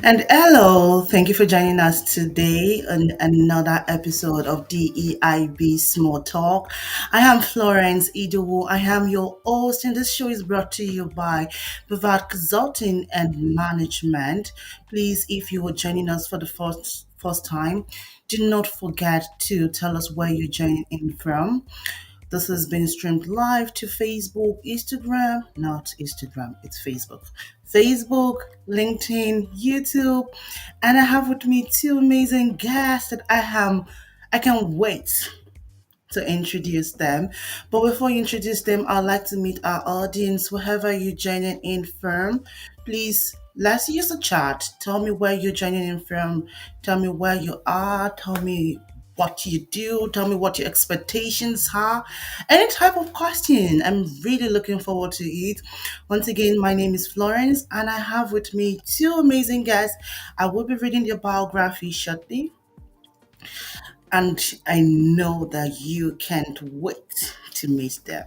And hello, thank you for joining us today on another episode of DEIB Small Talk. I am Florence Idowu. I am your host, and this show is brought to you by Bavarde Consulting and Management. Please, if you are joining us for the first time, do not forget to tell us where you're joining in from. This has been streamed live to Facebook, Instagram, not Instagram, it's Facebook. Facebook, LinkedIn, YouTube, and I have with me two amazing guests that I can't wait to introduce them. But before you introduce them, I'd like to meet our audience, wherever you're joining in from. Please let's use the chat. Tell me where you're joining in from. Tell me where you are. Tell me what you do. Tell me what your expectations are. Any type of question. I'm really looking forward to it. Once again, my name is Florence, and I have with me two amazing guests. I will be reading their biography shortly, and I know that you can't wait to meet them.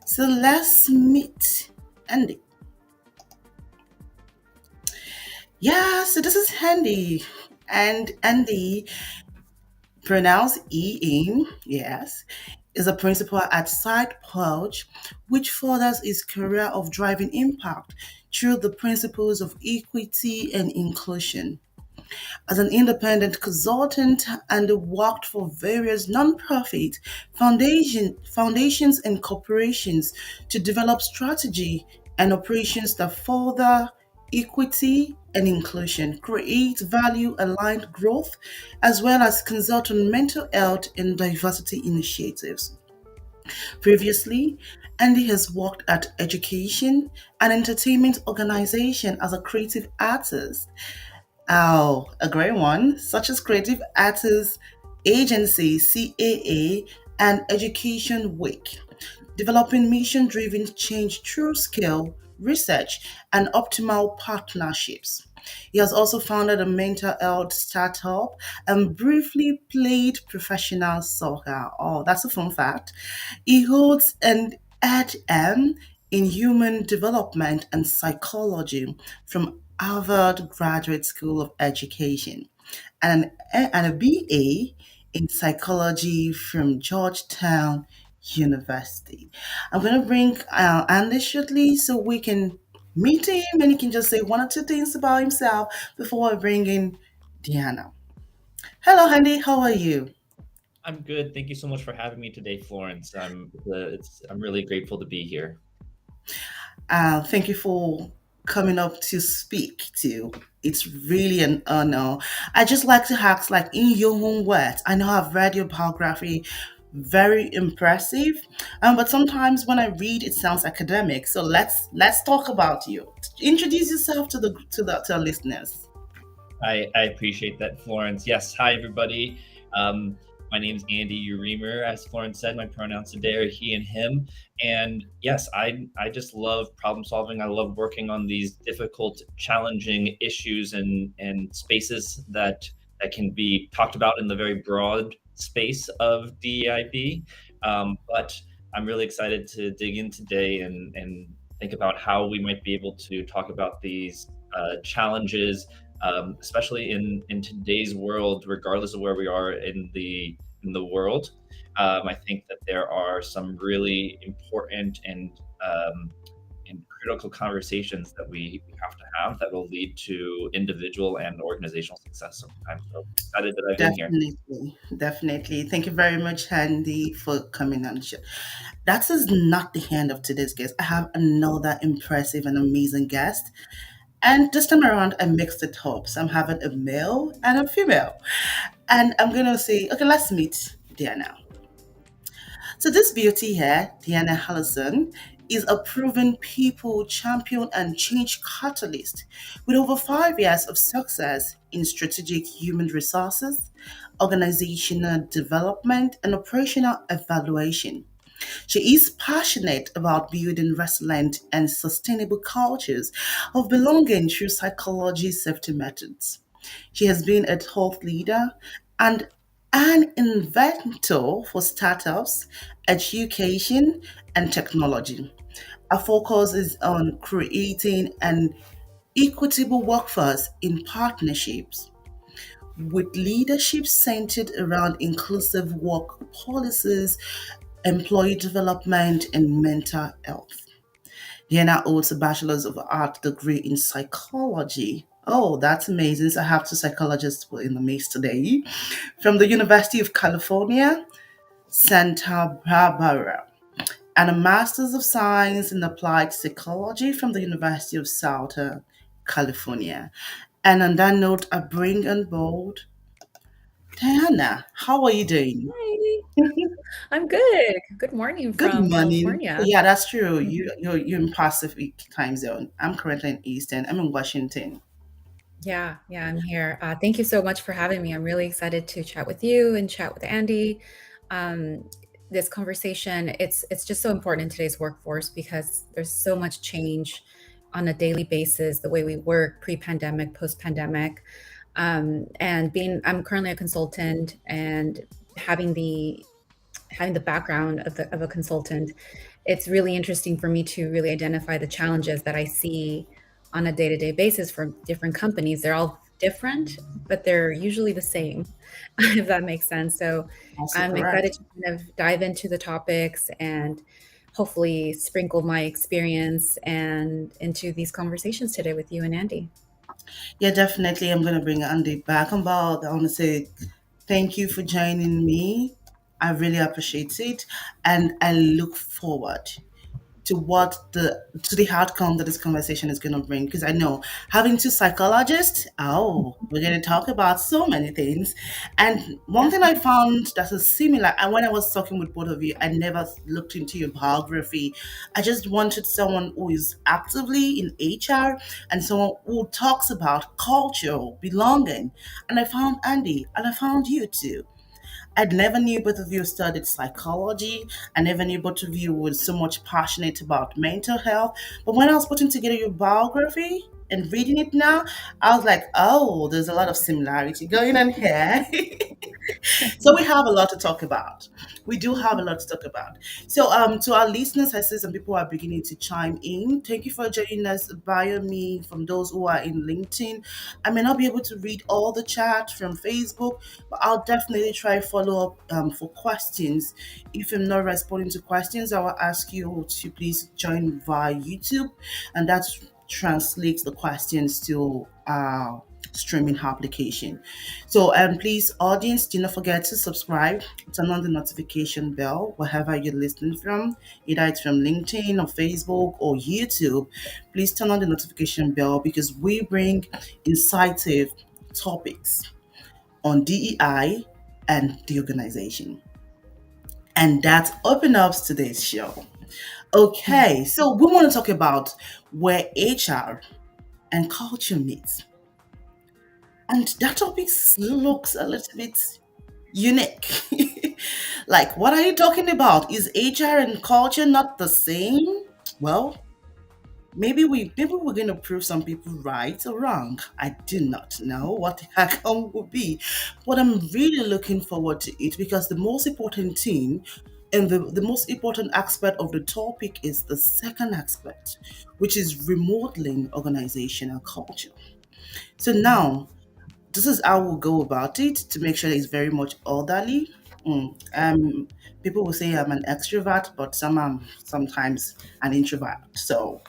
So let's meet Andy. Yeah, so this is Andy, and Andy, pronounced E in, yes, is a principal at Side Pouch, which furthers his career of driving impact through the principles of equity and inclusion. As an independent consultant and worked for various nonprofit foundations and corporations to develop strategy and operations that further equity and inclusion, create value aligned growth, as well as consult on mental health and diversity initiatives. Previously, Andy has worked at education and entertainment organization as a creative artist. Oh, a great one, such as Creative Artists Agency, CAA, and Education Week, developing mission driven change through skill, research, and optimal partnerships. He has also founded a mental health startup and briefly played professional soccer. Oh, that's a fun fact. He holds an Ed.M. in Human Development and Psychology from Harvard Graduate School of Education and a BA in Psychology from Georgetown University. I'm going to bring Andy shortly so we can meet him and he can just say one or two things about himself before I bring in Diana. Hello, Andy. How are you? I'm good. Thank you so much for having me today, Florence. I'm really grateful to be here. Thank you for coming up to speak to. It's really an honor. I just like to ask, like in your own words. I know I've read your biography, very impressive. But sometimes when I read, it sounds academic. So let's talk about you. Introduce yourself to our listeners. I appreciate that, Florence. Yes, hi everybody. Um, my name is Andy Urimer. As Florence said, my pronouns today are he and him. And yes, I just love problem solving. I love working on these difficult, challenging issues and spaces that can be talked about in the very broad space of DEIB. But I'm really excited to dig in today and think about how we might be able to talk about these challenges, especially in today's world, regardless of where we are in the world. I think that there are some really important and critical conversations that we have to have that will lead to individual and organizational success over time. So excited that I've been here. Definitely, definitely. Thank you very much, Andy, for coming on the show. That is not the end of today's guest. I have another impressive and amazing guest. And this time around, I mixed it up. So I'm having a male and a female. And I'm going to say, okay, let's meet Diana. So this beauty here, Diana Hallison, is a proven people champion and change catalyst with over 5 years of success in strategic human resources, organizational development, and operational evaluation. She is passionate about building resilient and sustainable cultures of belonging through psychology safety methods. She has been a thought leader and an inventor for startups, education, and technology. Our focus is on creating an equitable workforce in partnerships, with leadership centered around inclusive work policies, employee development, and mental health. Diana holds a Bachelor's of Art degree in psychology. Oh, that's amazing. So I have two psychologists in the mix today from the University of California, Santa Barbara, and a Master's of Science in Applied Psychology from the University of Southern California. And on that note, I bring on board Diana. How are you doing? Hi, I'm good. Good morning Good from morning. California. Yeah, that's true. Mhm. You're in Pacific time zone. I'm currently in Eastern. I'm in Washington. Yeah, I'm here. Thank you so much for having me. I'm really excited to chat with you and chat with Andy. Um, this conversation, it's just so important in today's workforce because there's so much change on a daily basis, the way we work pre-pandemic, post-pandemic. I'm currently a consultant and having the having the background of a consultant, it's really interesting for me to really identify the challenges that I see on a day-to-day basis from different companies. They're all different, but they're usually the same, if that makes sense. So Also I'm excited correct. to kind of dive into the topics and hopefully sprinkle my experience and into these conversations today with you and Andy. Yeah, definitely. I'm going to bring Andy back on board. I want to say thank you for joining me. I really appreciate it. And I look forward to the outcome that this conversation is going to bring, because I know having two psychologists, oh, we're going to talk about so many things. And one Yeah. thing I found that is similar, and when I was talking with both of you, I never looked into your biography. I just wanted someone who is actively in HR and someone who talks about culture, belonging. And I found Andy, and I found you too. I never knew both of you studied psychology. I never knew both of you were so much passionate about mental health. But when I was putting together your biography and reading it now, I was like, oh, there's a lot of similarity going on here. So we have a lot to talk about. We do have a lot to talk about. So to our listeners, I see some people are beginning to chime in. Thank you for joining us via me from those who are in LinkedIn. I may not be able to read all the chat from Facebook, but I'll definitely try follow up for questions. If I'm not responding to questions, I will ask you to please join via YouTube, and that translates the questions to our streaming application. So, please, audience, do not forget to subscribe, turn on the notification bell wherever you're listening from, either it's from LinkedIn or Facebook or YouTube. Please turn on the notification bell because we bring incisive topics on DEI and the organization. And that opens up today's show. Okay, so we want to talk about where HR and culture meets. And that topic looks a little bit unique. Like, what are you talking about? Is HR and culture not the same? Well, maybe we're gonna prove some people right or wrong. I do not know what the outcome will be, but I'm really looking forward to it because the most important thing and the most important aspect of the topic is the second aspect, which is remodeling organizational culture. So now this is how we'll go about it to make sure it's very much orderly. People will say I'm an extrovert, but sometimes an introvert. So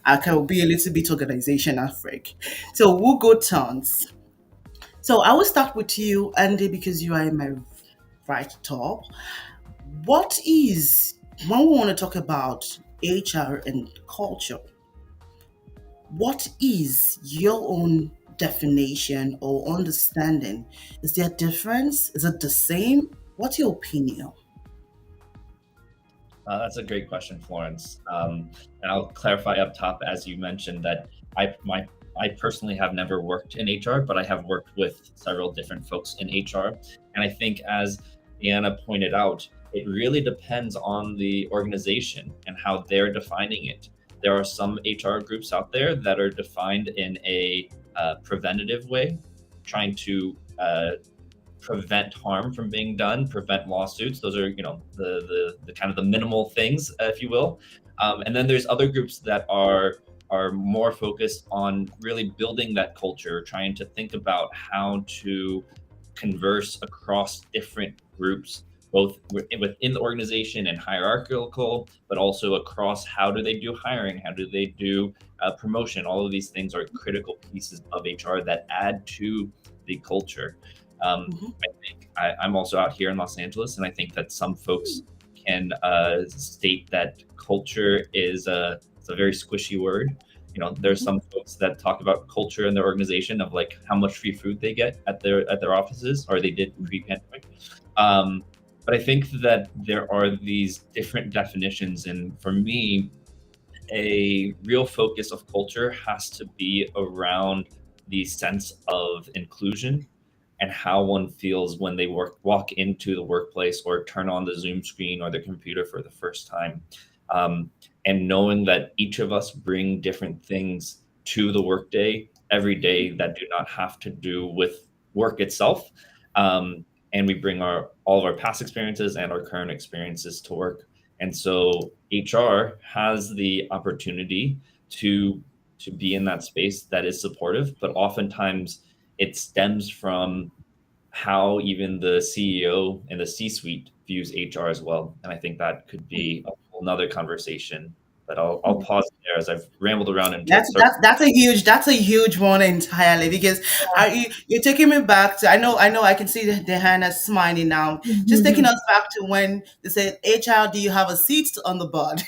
I can be a little bit organizational freak. So we'll go turns. So I will start with you, Andy, because you are in my right top. What is when we want to talk about HR and culture? What is your own definition or understanding? Is there a difference? Is it the same? What's your opinion? That's a great question, Florence. And I'll clarify up top, as you mentioned, that I personally have never worked in HR, but I have worked with several different folks in HR. And I think, as Deanna pointed out, it really depends on the organization and how they're defining it. There are some HR groups out there that are defined in a preventative way, trying to prevent harm from being done, prevent lawsuits. Those are, the kind of the minimal things, if you will. And then there's other groups that are are more focused on really building that culture, trying to think about how to converse across different groups, both within the organization and hierarchical, but also across how do they do hiring, how do they do promotion. All of these things are critical pieces of HR that add to the culture. Mhm. I think I'm also out here in Los Angeles, and I think that some folks can state that culture is it's a very squishy word. You know, there's Mhm. some folks that talk about culture in their organization of like how much free food they get at their offices, or they did pre-pandemic. Um, but I think that there are these different definitions, and for me, a real focus of culture has to be around the sense of inclusion and how one feels when they walk into the workplace or turn on the Zoom screen or the computer for the first time. Um, and knowing that each of us bring different things to the workday every day that do not have to do with work itself. And we bring our all of our past experiences and our current experiences to work. And so HR has the opportunity to to be in that space that is supportive, but oftentimes it stems from how even the CEO and the C-suite views HR as well. And I think that could be a whole nother conversation. But I'll pause there as I've rambled around in circles. That's a huge one entirely because you're taking me back to I know I can see the Hannah smiling now, just taking us back to when they said HR, do you have a seat on the board?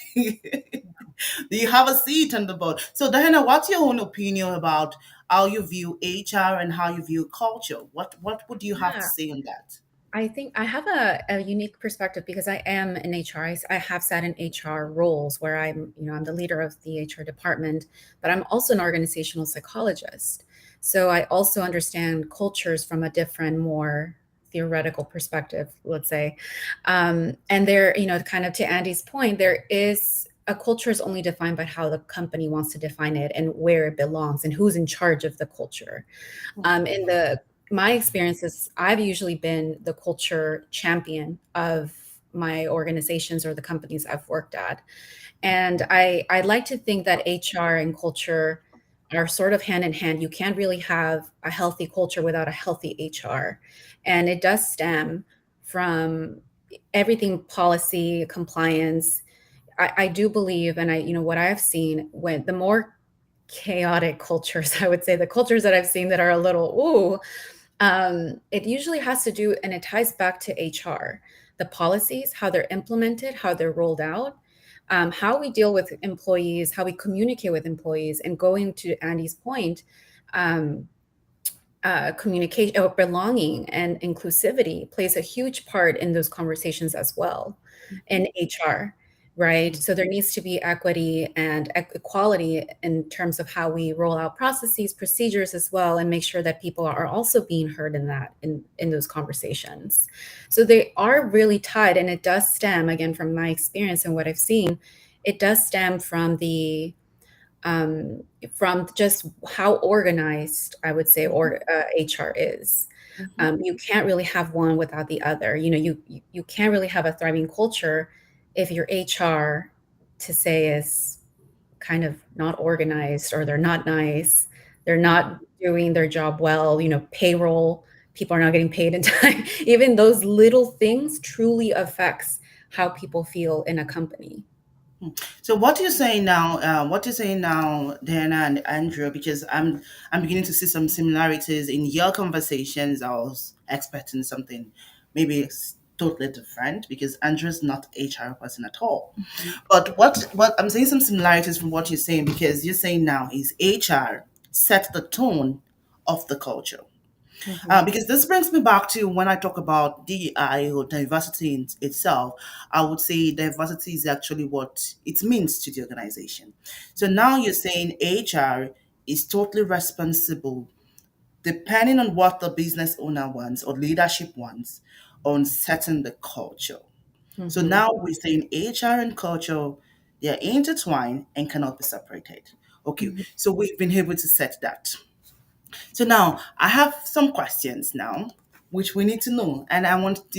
Do you have a seat on the board? So Diana, what's your own opinion about how you view HR and how you view culture? What would you have to Yeah. say on that? I think I have a unique perspective because I am in HR. I have sat in HR roles where I'm the leader of the HR department, but I'm also an organizational psychologist. So I also understand cultures from a different, more theoretical perspective, let's say. And there, kind of to Andy's point, there is a culture is only defined by how the company wants to define it and where it belongs and who's in charge of the culture. In the my experiences, I've usually been the culture champion of my organizations or the companies I've worked at. And I like to think that HR and culture are sort of hand in hand. You can't really have a healthy culture without a healthy HR. And it does stem from everything policy, compliance. I do believe, and what I've seen when the more chaotic cultures, I would say the cultures that I've seen that are a little, ooh, it usually has to do, and it ties back to HR, the policies, how they're implemented, how they're rolled out, how we deal with employees, how we communicate with employees, and going to Andy's point, um, communication or belonging and inclusivity plays a huge part in those conversations as well in HR, right? So there needs to be equity and equality in terms of how we roll out processes, procedures as well, and make sure that people are also being heard in that in those conversations. So they are really tied, and it does stem again from my experience and what I've seen. It does stem from just how organized I would say Mhm. or HR is. Mhm. You can't really have one without the other. You can't really have a thriving culture if your HR to say is kind of not organized or they're not nice, they're not doing their job well. Payroll, people are not getting paid in time. Even those little things truly affects how people feel in a company. So what you're saying now, Diana and Andrew, because I'm beginning to see some similarities in your conversations. I was expecting something maybe totally different because Andrew's not HR person at all. But what I'm saying some similarities from what you're saying because you're saying now is HR set the tone of the culture. Mhm. Because this brings me back to when I talk about DEI or diversity in itself, I would say diversity is actually what it means to the organization. So now you're saying HR is totally responsible, depending on what the business owner wants or leadership wants, on setting the culture. So Mhm. now we're saying HR and culture, they are intertwined and cannot be separated. Okay, Mhm. so we've been able to set that. So now I have some questions now, which we need to know, and I want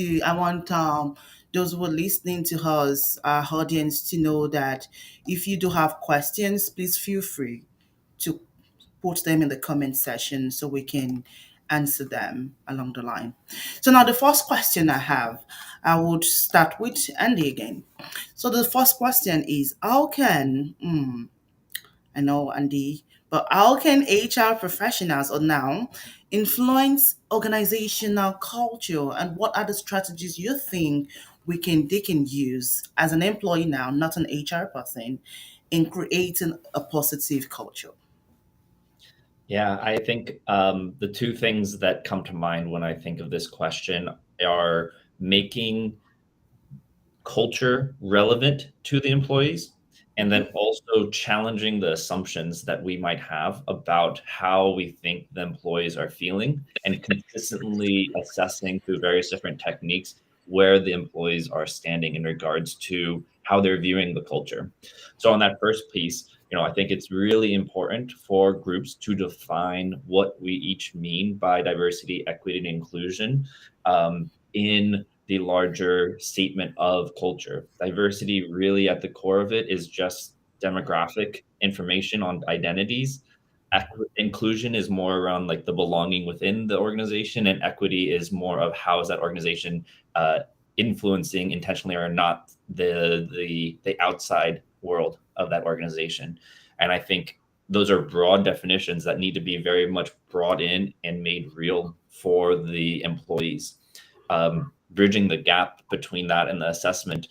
those who are listening to us, our audience, to know that if you do have questions, please feel free to put them in the comment section so we can answer them along the line. So now the first question I have, I would start with Andy again. So the first question is, how can I know, Andy, but how can HR professionals or now influence organizational culture, and what are the strategies you think they can use as an employee now, not an HR person, in creating a positive culture? Yeah, I think the two things that come to mind when I think of this question are making culture relevant to the employees, and then also challenging the assumptions that we might have about how we think the employees are feeling, and consistently assessing through various different techniques where the employees are standing in regards to how they're viewing the culture. So on that first piece, I think it's really important for groups to define what we each mean by diversity, equity, and inclusion in the larger statement of culture. Diversity, really, at the core of it, is just demographic information on identities. Inclusion is more around like the belonging within the organization, and equity is more of how is that organization uh, influencing intentionally or not the outside world of that organization. And I think those are broad definitions that need to be very much brought in and made real for the employees. Bridging the gap between that and the assessment,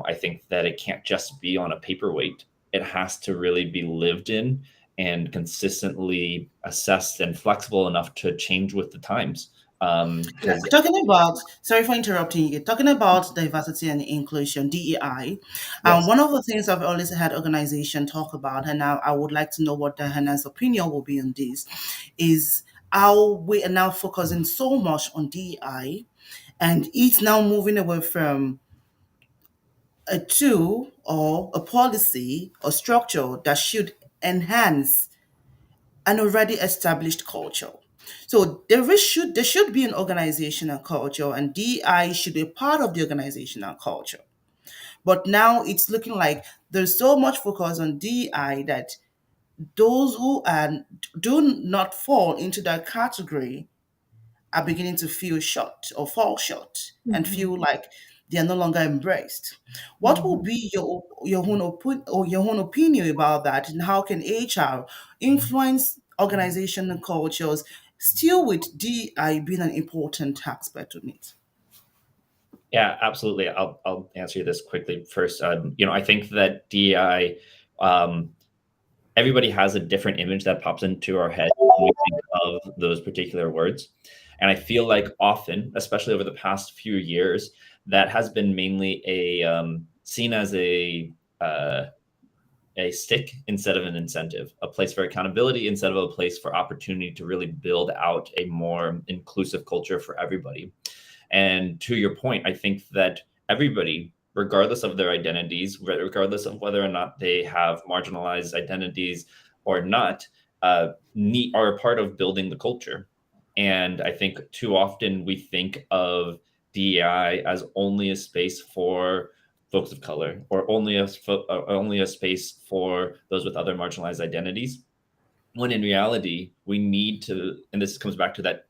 I think that it can't just be on a paperweight. It has to really be lived in and consistently assessed and flexible enough to change with the times. Yeah, Because talking about, sorry for interrupting you, talking about diversity and inclusion, DEI, yes, one of the things I've always had organization talk about, and now I would like to know what Hannah's opinion will be on this, is how we are now focusing so much on DEI, and it's now moving away from a tool or a policy or structure that should enhance an already established culture. So there should be an organizational culture, and DI should be part of the organizational culture. But now it's looking like there's so much focus on DI that those who do not fall into that category are beginning to feel short or fall short and Mhm. feel like they are no longer embraced. What will Mhm. be your own opinion about that, and how can HR influence organizational cultures still with DI being an important aspect on it? yeah, absolutely. I'll answer you this quickly first. I think that DEI, um, everybody has a different image that pops into our head when we think of those particular words. And I feel like often, especially over the past few years, that has been mainly seen as uh, a stick instead of an incentive, a place for accountability instead of a place for opportunity to really build out a more inclusive culture for everybody. And to your point, I think that everybody, regardless of their identities, regardless of whether or not they have marginalized identities or not, are a part of building the culture. And I think too often we think of DEI as only a space for folks of color, or only a space for those with other marginalized identities, when in reality we need to, and this comes back to that,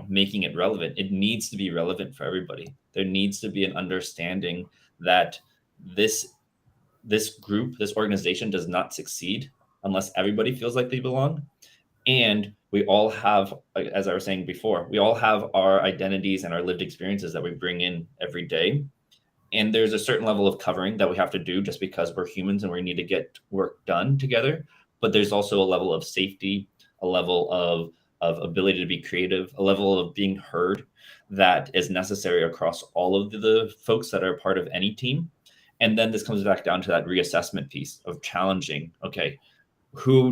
making it relevant. It needs to be relevant for everybody. There needs to be an understanding that this this organization does not succeed unless everybody feels like they belong. And we all have, as I was saying before, we all have our identities and our lived experiences that we bring in every day, and there's a certain level of covering that we have to do just because we're humans and we need to get work done together. But there's also a level of safety, a level of ability to be creative, a level of being heard that is necessary across all of the folks that are part of any team. And then this comes back down to that reassessment piece of challenging, okay, who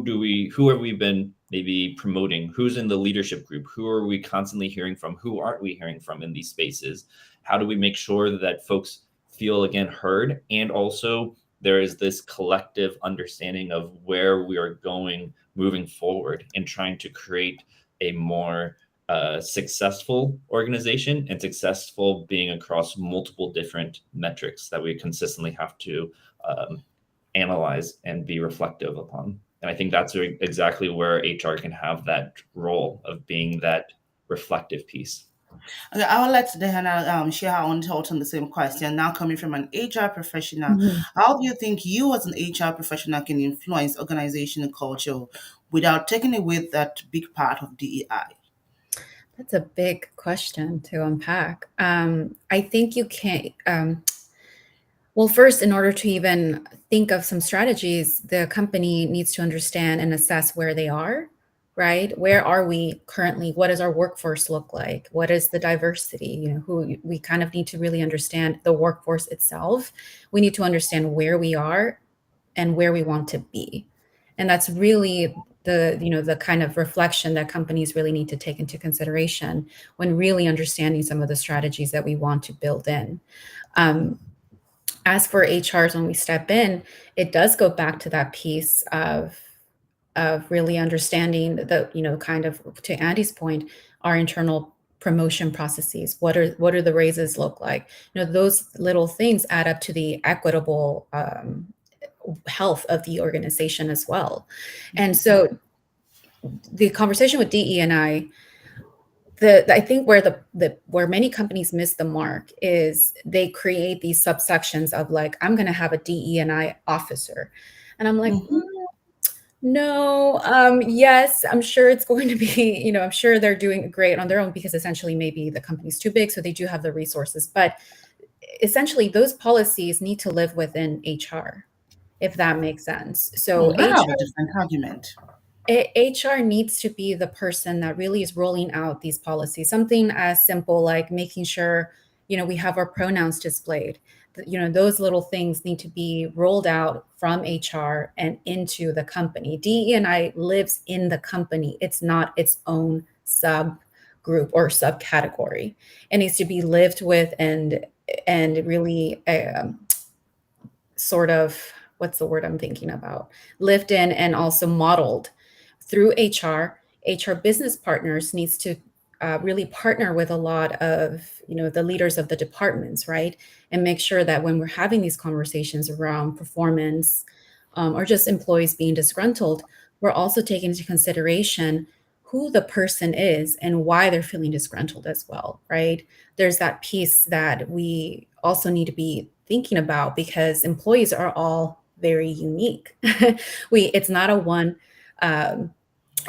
have we been maybe promoting, who's in the leadership group, who are we constantly hearing from, who aren't we hearing from in these spaces, how do we make sure that folks feel again heard, and also there is this collective understanding of where we are going moving forward and trying to create a more successful organization and successful being across multiple different metrics that we consistently have to analyze and be reflective upon. And I think that's exactly where HR can have that role of being that reflective piece. Okay, I will let Dehana share her own thoughts on the same question. Now, coming from an HR professional, Mhm. how do you think you, as an HR professional, can influence organizational culture without taking away that big part of DEI? That's a big question to unpack. I think you can't. Well, first, in order to even think of some strategies, the company needs to understand and assess where they are, right? Where are we currently? What does our workforce look like? What is the diversity? Who we kind of need to really understand the workforce itself. We need to understand where we are and where we want to be. And that's really the kind of reflection that companies really need to take into consideration when really understanding some of the strategies that we want to build in. Um, as for HRs, when we step in, it does go back to that piece of really understanding kind of, to Andy's point, our internal promotion processes. What are the raises look like? Those little things add up to the equitable health of the organization as well. And so the conversation with DE and I think where many companies miss the mark is they create these subsections of, like, I'm going to have a DE&I officer, and I'm like, Mm-hmm. no, yes, I'm sure it's going to be, I'm sure they're doing great on their own, because essentially maybe the company's too big, so they do have the resources, but essentially those policies need to live within HR, if that makes sense. So I have a different argument. HR needs to be the person that really is rolling out these policies. Something as simple like making sure, we have our pronouns displayed. Those little things need to be rolled out from HR and into the company. DE&I lives in the company. It's not its own subgroup or subcategory. It needs to be lived with and really sort of, what's the word I'm thinking about? Lived in and also modeled through HR. HR business partners needs to really partner with a lot of the leaders of the departments, right? And make sure that when we're having these conversations around performance or just employees being disgruntled, we're also taking into consideration who the person is and why they're feeling disgruntled as well, right? There's that piece that we also need to be thinking about, because employees are all very unique. It's not a one um,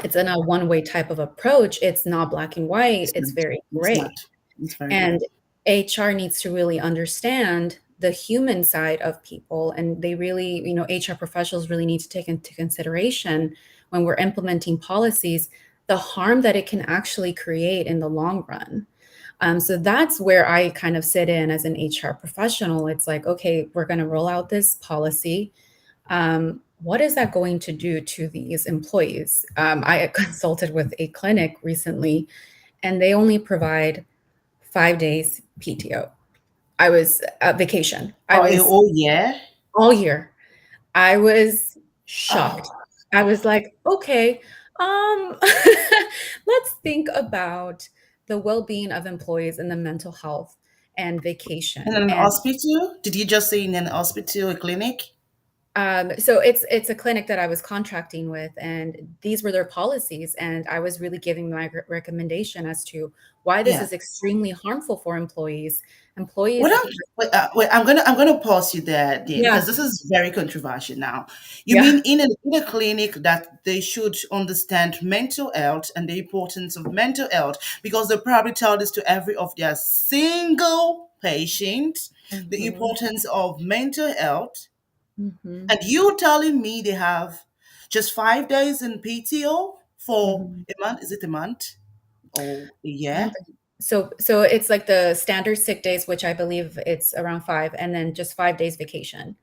it's in a one-way type of approach. It's not black and white. It's It's not. very It's not. gray. It's very And great. HR needs to really understand the human side of people. And they really, HR professionals really need to take into consideration when we're implementing policies, the harm that it can actually create in the long run. So that's where I kind of sit in as an HR professional. It's like, okay, we're going to roll out this policy. What is that going to do to these employees? I consulted with a clinic recently, and they only provide 5 days PTO. I was vacation. I Oh, was oh yeah. all year. I was Oh, shocked. I was like, okay, um, let's think about the well-being of employees and the mental health and in vacation. an And hospital? Did you just say in an hospital, a clinic? so it's a clinic that I was contracting with, and these were their policies. And I was really giving my recommendation as to why this Yeah. is extremely harmful for employees. What Employees, I'm wait, I'm gonna pause you there, Dean, yeah, because this is very controversial now. You yeah. mean in a clinic that they should understand mental health and the importance of mental health, because they probably tell this to every of their single patients, the Mhm, importance of mental health, mhm, and you telling me they have just 5 days in PTO for mhm. a month? Is it a month or a year? Something. So it's like the standard sick days, which I believe it's around 5, and then just 5 days vacation.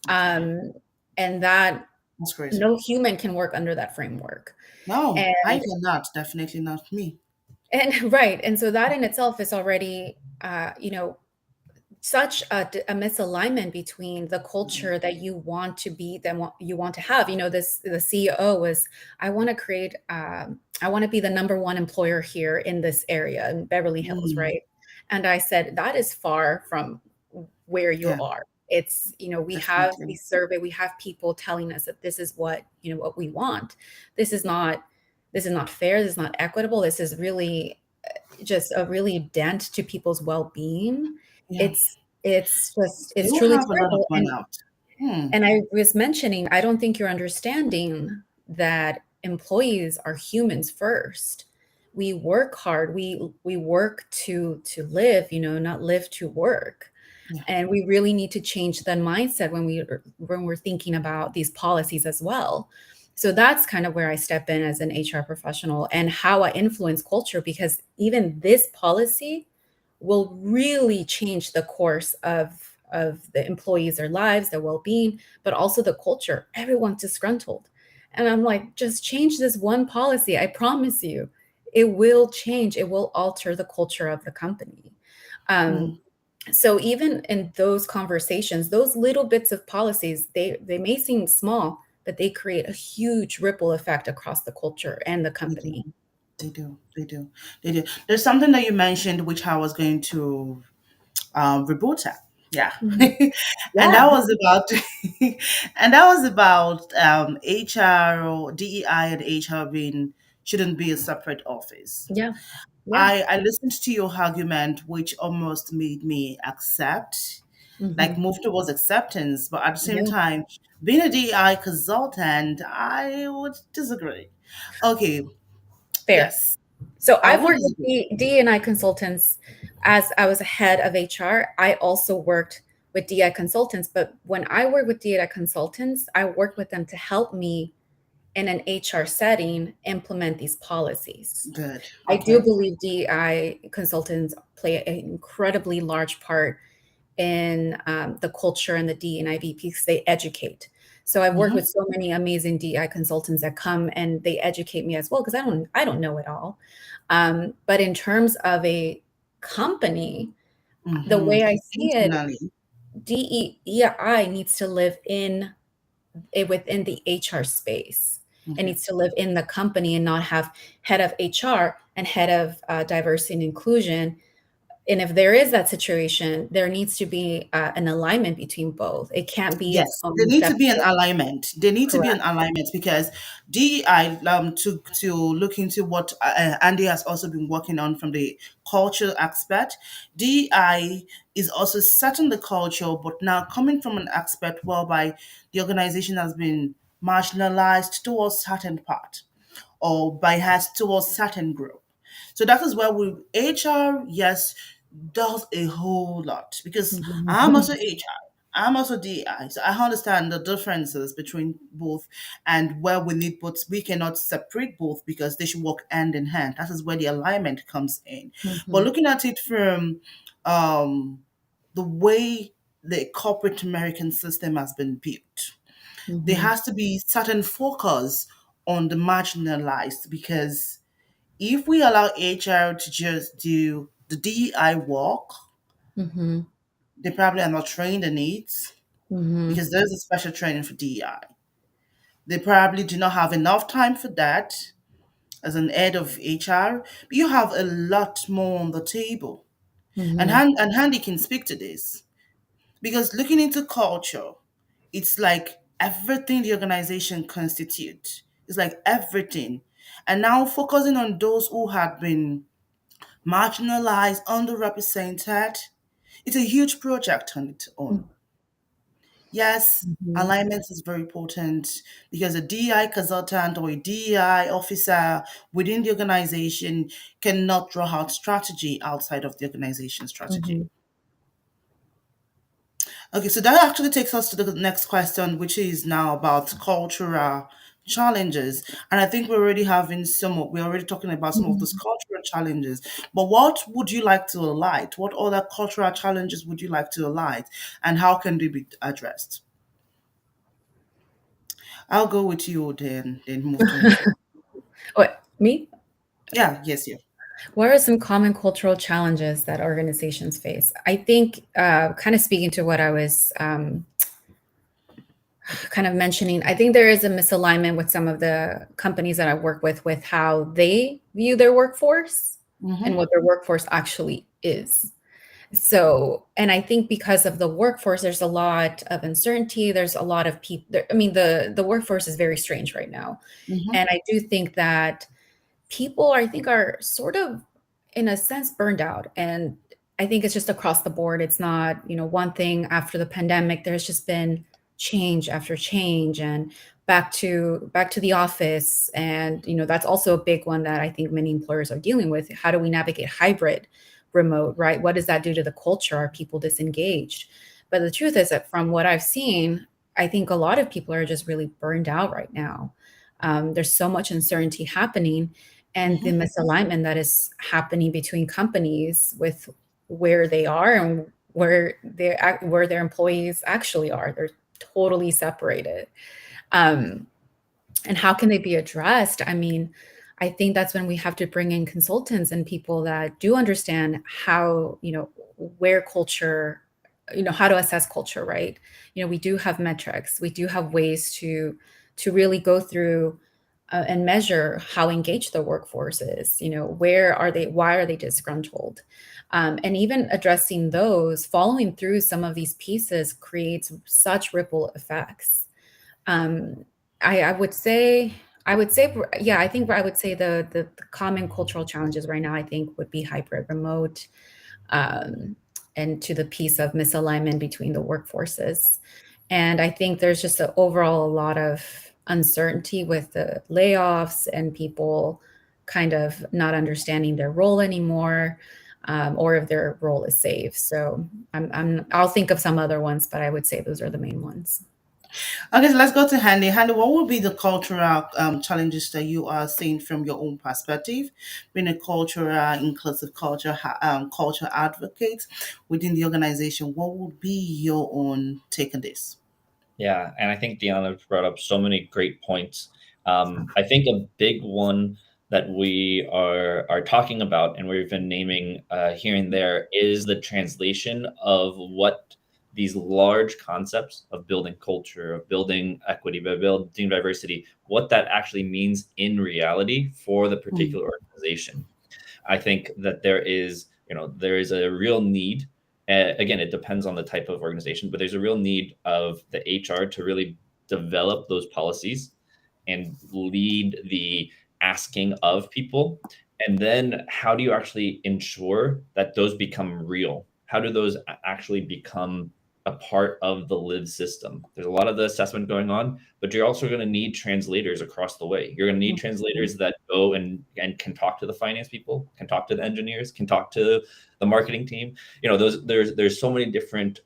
Okay, Um, and that that's crazy. no human can work under that framework. No, I And cannot. Definitely not me. right. And so that in itself is already, such a misalignment between the Mhm. culture that you want to be, you want to have. This the CEO was, I want to create, I want to be the number one employer here in this area in Beverly Hills, Mm. right? And I said that is far from where you Yeah, are. It's, we have, we definitely. survey, we have people telling us that this is what, what we want. This is not, this is not fair. This is not equitable. This is really just a really dent to people's well-being. Yeah. It's just, They it's will truly have a lot of terrible. and burnout. Hmm. and I was mentioning, I don't think you're understanding that employees are humans first. We work hard. We work to live, not live to work. Yeah. And we really need to change that mindset when we're thinking about these policies as well. So that's kind of where I step in as an HR professional and how I influence culture, because even this policy will really change the course of the employees, their lives, their well-being, but also the culture. Everyone's disgruntled. And I'm like, just change this one policy. I promise you, it will change. It will alter the culture of the company. Um, Mm. so even in those conversations, those little bits of policies, they may seem small, but they create a huge ripple effect across the culture and the They do. company. They do. They do. They do. There's something that you mentioned which I was going to reboot at. Yeah. Mhm. And Yeah, that was about and that was about HR or DEI and HR being shouldn't be a separate office. yeah, yeah. I listened to your argument, which almost made me accept, like Hmm. move towards acceptance, but at the same Yeah, time, being a DEI consultant, I would disagree. Okay, fair. yes, So I I've would worked with disagree. D&I consultants as I was a head of HR. I also worked with DI consultants, but when I work with DI consultants, I work with them to help me in an HR setting implement these policies. Good. I do Okay. believe DI consultants play an incredibly large part in the culture and the D&I because they educate. So I've worked Mm-hmm. with so many amazing DI consultants that come and they educate me as well, because I don't know it all. But in terms of a company, the Mm-hmm. way I see it, Internally. DEI needs to live within the HR space. It Okay. needs to live in the company and not have head of HR and head of diversity and inclusion. And if there is that situation, there needs to be an alignment between both. It can't be its Yes, there own need to be an separate. alignment. There need to be an Correct. alignment because DEI to look into what Andy has also been working on from the cultural aspect. DEI is also setting the culture, but now coming from an aspect whereby the organization has been marginalized towards certain part or biased towards certain group. So that is where we HR, yes, does a whole lot because I'm also Mhm. HR. I'm also DI, so I understand the differences between both and where we need both. We cannot separate both because they should work hand in hand. That is where the alignment comes in. But Mhm. looking at it from um, the way the corporate American system has been built, there Mhm. has to be certain focus on the marginalized because if we allow HR to just do the DEI work, Mhm. they probably are not trained in it Mhm. because there's a special training for DEI. They probably do not have enough time for that as an head of HR. But you have a lot more on the table. And, Mhm. Handy can speak to this because looking into culture, it's like everything the organization constitutes. It's like everything. And now focusing on those who had been marginalized, underrepresented. It's a huge project on its own. Yes, Mhm. alignment is very important because a DEI consultant or a DEI officer within the organization cannot draw out strategy outside of the organization strategy. Mhm. Okay, so that actually takes us to the next question, which is now about cultural challenges. And I think we're already talking about some of those Mhm. cultural challenges. But what would you like to highlight? What other cultural challenges would you like to highlight? And how can they be addressed? I'll go with you then move to next one. What, me? Yeah, yes, yeah. What are some common cultural challenges that organizations face? I think, kind of speaking to what I was kind of mentioning, I think there is a misalignment with some of the companies that I work with how they view their workforce and Mm-hmm. what their workforce actually is. So, and I think because of the workforce, there's a lot of uncertainty. There's a lot of people. I mean, the workforce is very strange right now, Mm-hmm. and I do think that people, I think, are sort of, in a sense, burned out. And I think it's just across the board. It's not, one thing after the pandemic. There's just been change after change, and back to the office. And that's also a big one that I think many employers are dealing with. How do we navigate hybrid, remote, right? What does that do to the culture? Are people disengaged? But the truth is that from what I've seen, I think a lot of people are just really burned out right now. There's so much uncertainty happening, and the Mm-hmm. misalignment that is happening between companies with where they are and where their employees actually are. They're totally separated. Um, and how can they be addressed? I mean, I think that's when we have to bring in consultants and people that do understand how, where culture, how to assess culture, right? We do have metrics, we do have ways to really go through and measure how engaged the workforce is. Where are they? Why are they disgruntled? And even addressing those, following through some of these pieces creates such ripple effects. um, I would say, yeah, I think I would say the common cultural challenges right now, I think, would be hybrid, remote, um, and to the piece of misalignment between the workforces. And I think there's just overall a lot of uncertainty with the layoffs and people kind of not understanding their role anymore, or if their role is safe. So I'll think of some other ones, but I would say those are the main ones. Okay, so let's go to Handy. Handy, what would be the cultural challenges that you are seeing from your own perspective, being a cultural, inclusive culture advocate within the organization? What would be your own take on this? Yeah, and I think Deanna brought up so many great points. I think a big one that we are talking about, and we've been naming here and there, is the translation of what these large concepts of building culture, of building equity, of building diversity, what that actually means in reality for the Mm, particular organization. I think that there is a real need. Again, it depends on the type of organization, but there's a real need of the HR to really develop those policies and lead the asking of people. And then how do you actually ensure that those become real? How do those actually become a part of the live system? There's a lot of the assessment going on, but you're also going to need translators across the way. You're going to need mm, mm, translators that go and can talk to the finance people, can talk to the engineers, can talk to the marketing team. Those there's so many different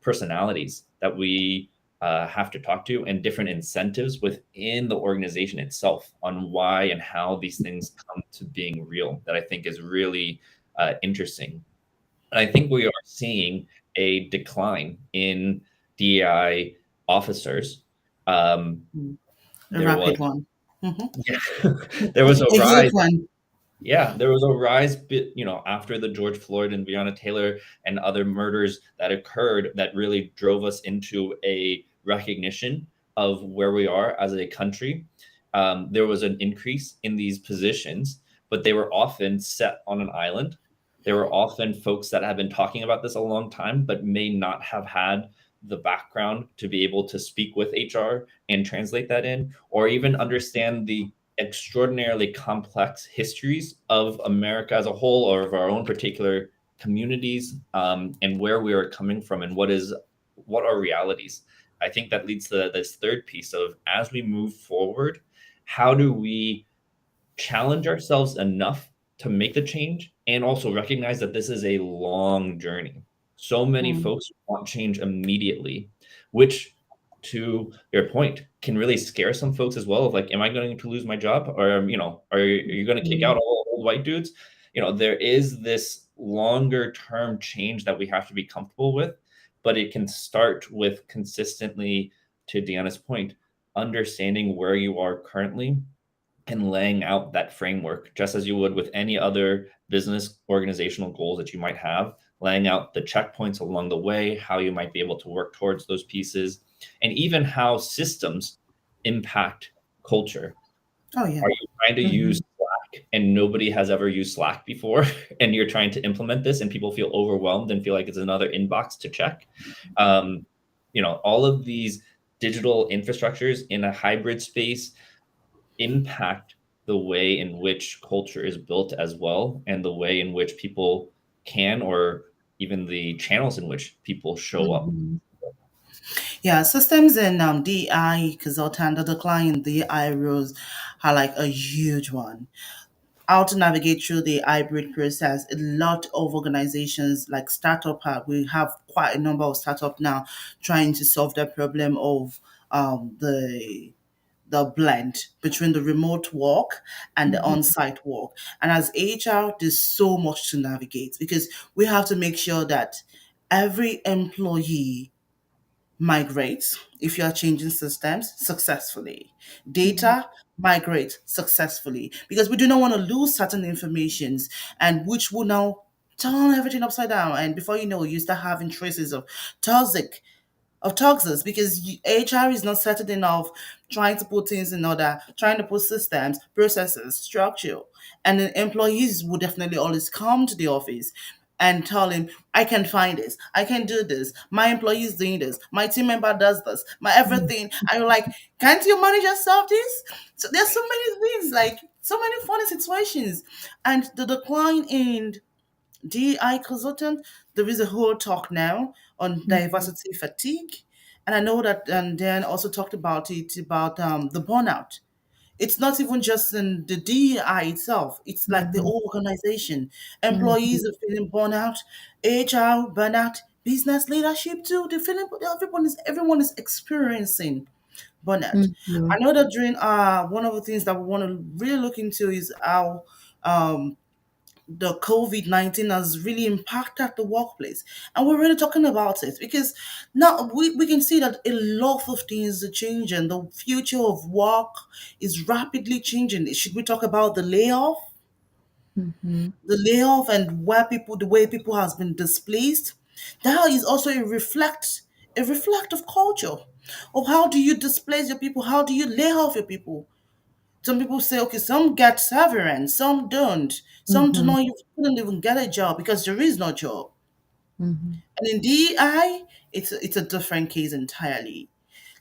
personalities that we have to talk to, and different incentives within the organization itself on why and how these things come to being real, that I think is really interesting. And I think we are seeing a decline in DEI officers. Um, mm. A there was rapid one. Hmm. yeah, there was a A huge rise. one. Yeah, there was a rise, after the George Floyd and Breonna Taylor and other murders that occurred, that really drove us into a recognition of where we are as a country. There was an increase in these positions, but they were often set on an island. They were often folks that have been talking about this a long time, but may not have had the background to be able to speak with HR and translate that in, or even understand the extraordinarily complex histories of America as a whole, or of our own particular communities, and where we are coming from, and what are realities. I think that leads to this third piece of, as we move forward, how do we challenge ourselves enough to make the change, and also recognize that this is a long journey. So many Mm, folks want change immediately, which, to your point, can really scare some folks as well, of like, am I going to lose my job, or are you going to kick out mm, all old white dudes? There is this longer term change that we have to be comfortable with, but it can start with consistently, to Deanna's point, understanding where you are currently, and laying out that framework, just as you would with any other business organizational goals that you might have, laying out the checkpoints along the way, how you might be able to work towards those pieces, and even how systems impact culture. Oh yeah. Are you trying to use Mhm. Slack and nobody has ever used Slack before, and you're trying to implement this and people feel overwhelmed and feel like it's another inbox to check? Um, all of these digital infrastructures in a hybrid space impact the way in which culture is built as well, and the way in which people can, or even the channels in which people show up. Mhm. Yeah, systems and DI consultant, the decline in DI roles are like a huge one. How to navigate through the hybrid process. A lot of organizations like startup we have quite a number of startup now trying to solve the problem of the blend between the remote work and the Mhm. on-site work. And as HR, there's so much to navigate because we have to make sure that every employee migrate if you are changing systems successfully. Mhm. Data migrate successfully because we do not want to lose certain informations and which will now turn everything upside down. And before you know, you start having traces of toxic toxins because HR is not settled enough trying to put things in order, trying to put systems, processes, structure. And the employees will definitely always come to the office and tell him, I can find this, I can do this, my employee is doing this, my team member does this, my Mhm. everything. And you're like, can't your manager solve this? So there's so many things, like so many funny situations. And the decline in DEI consultant, there is a whole talk now on Mhm. diversity fatigue. And I know that, and then also talked about it about the burnout. It's not even just in the DEI itself, it's like the Mhm. whole organization. Mhm. Employees are feeling burnout, HR burnout, business leadership too. They're feeling everyone is experiencing burnout. I Mhm. know that during one of the things that we want to really look into is how um the COVID-19 has really impacted the workplace. And we're really talking about it because now we can see that a lot of things are changing. The future of work is rapidly changing. Should we talk about the layoff? Mhm. The layoff and the way people has been displaced. That is also a reflect of culture. Of how do you displace your people? How do you lay off your people? Some people say, okay, some get severance, some don't. Some do Mhm. not even couldn't even get a job because there is no job. Mhm. And in DEI, it's a different case entirely.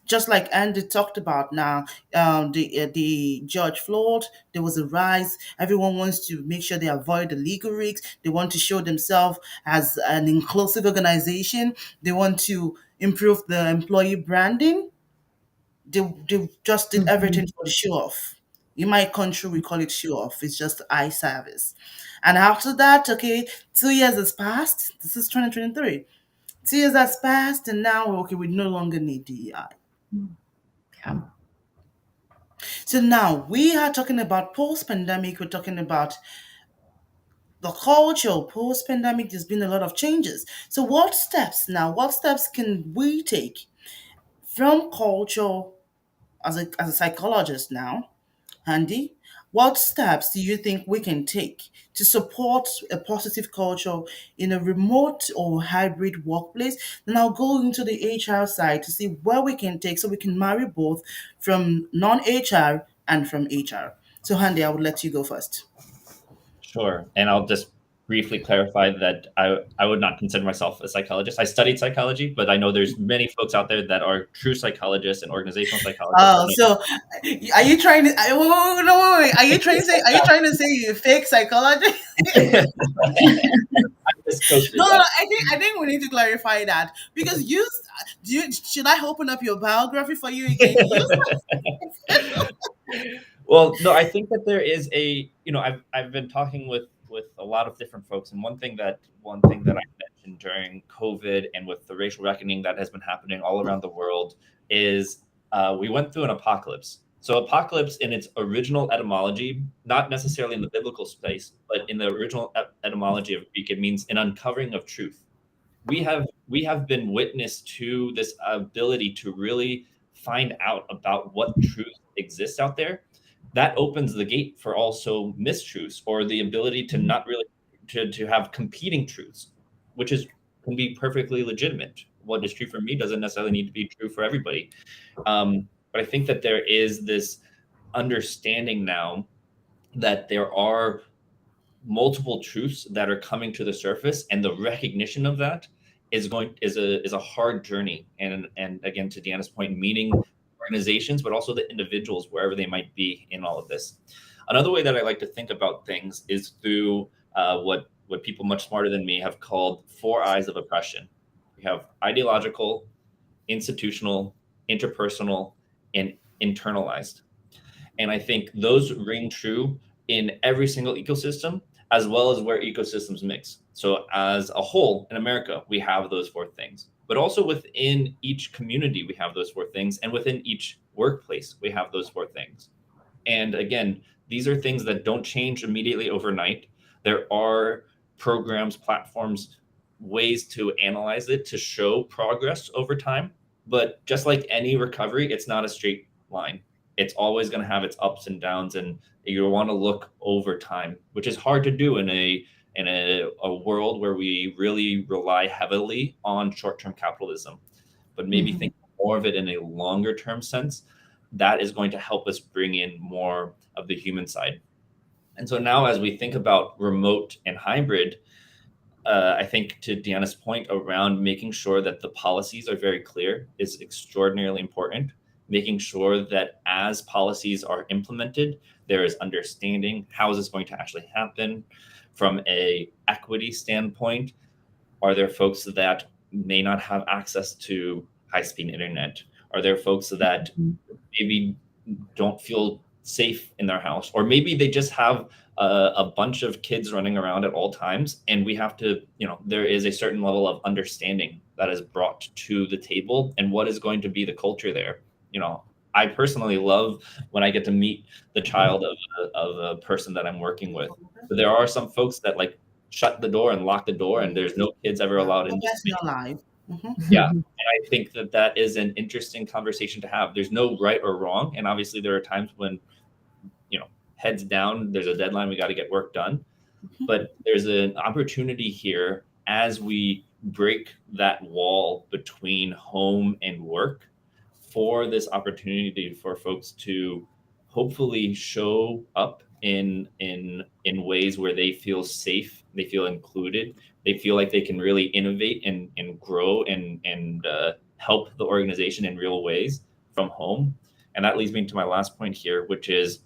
Just like Andy talked about now, the George Floyd, there was a rise. Everyone wants to make sure they avoid the legal risks. They want to show themselves as an inclusive organization. They want to improve the employee branding. They just did everything Mhm. for the show off. In my country, we call it show off. It's just eye service. And after that, okay, 2 years has passed. This is 2023. 2 years has passed, and now, okay, we no longer need DEI. Mhm. Yeah. So now we are talking about post pandemic. We're talking about the culture post pandemic. There's been a lot of changes. So, what steps now? What steps can we take from culture as a psychologist now? Andy, what steps do you think we can take to support a positive culture in a remote or hybrid workplace? Then I'll go into the HR side to see where we can take so we can marry both from non HR and from HR. So, Andy, I would let you go first. Sure. And I'll just briefly clarify that I would not consider myself a psychologist. I studied psychology, but I know there's many folks out there that are true psychologists and organizational psychologists that Oh, so are you trying to? Wait, wait, wait, no, wait, wait. Are you trying to say you fake psychology? know. I just No, toasted no, no. that. I think we need to clarify that because should I open up your biography for you again? You Well, no, I think that there is I've been talking with a lot of different folks, and one thing that I mentioned during COVID and with the racial reckoning that has been happening all around the world is we went through an apocalypse. So apocalypse in its original etymology, not necessarily in the biblical space, but in the original etymology of Greek, it means an uncovering of truth. We have been witness to this ability to really find out about what truth exists out there, that opens the gate for also mistruths or the ability to not really to have competing truths, which is can be perfectly legitimate. What is true for me doesn't necessarily need to be true for everybody. But I think that there is this understanding now that there are multiple truths that are coming to the surface, and the recognition of that is a hard journey. And again, to Deanna's point, meaning organizations, but also the individuals wherever they might be in all of this. Another way that I like to think about things is through what people much smarter than me have called four eyes of oppression. We have ideological, institutional, interpersonal, and internalized. And I think those ring true in every single ecosystem, as well as where ecosystems mix. So, as a whole in America, we have those four things. But also within each community, we have those four things. And within each workplace, we have those four things. And again, these are things that don't change immediately overnight. There are programs, platforms, ways to analyze it to show progress over time. But just like any recovery, it's not a straight line. It's always going to have its ups and downs, and you want to look over time, which is hard to do in a world where we really rely heavily on short-term capitalism. But maybe Mhm. think more of it in a longer term sense, that is going to help us bring in more of the human side. And so now, as we think about remote and hybrid, I think to Deanna's point around making sure that the policies are very clear is extraordinarily important. Making sure that as policies are implemented, there is understanding how is this going to actually happen from a equity standpoint. Are there folks that may not have access to high speed internet? Are there folks that maybe don't feel safe in their house, or maybe they just have a bunch of kids running around at all times, and we have to, there is a certain level of understanding that is brought to the table, and what is going to be the culture there. I personally love when I get to meet the child of a person that I'm working with. But there are some folks that like shut the door and lock the door, and there's no kids ever Yeah, allowed in the the best in space. your life. Hmm. Yeah, and I think that that is an interesting conversation to have. There's no right or wrong, and obviously there are times when, heads down, there's a deadline, we got to get work done. But there's an opportunity here as we break that wall between home and work for this opportunity for folks to hopefully show up in ways where they feel safe, they feel included, they feel like they can really innovate and grow and help the organization in real ways from home. And that leads me to my last point here, which is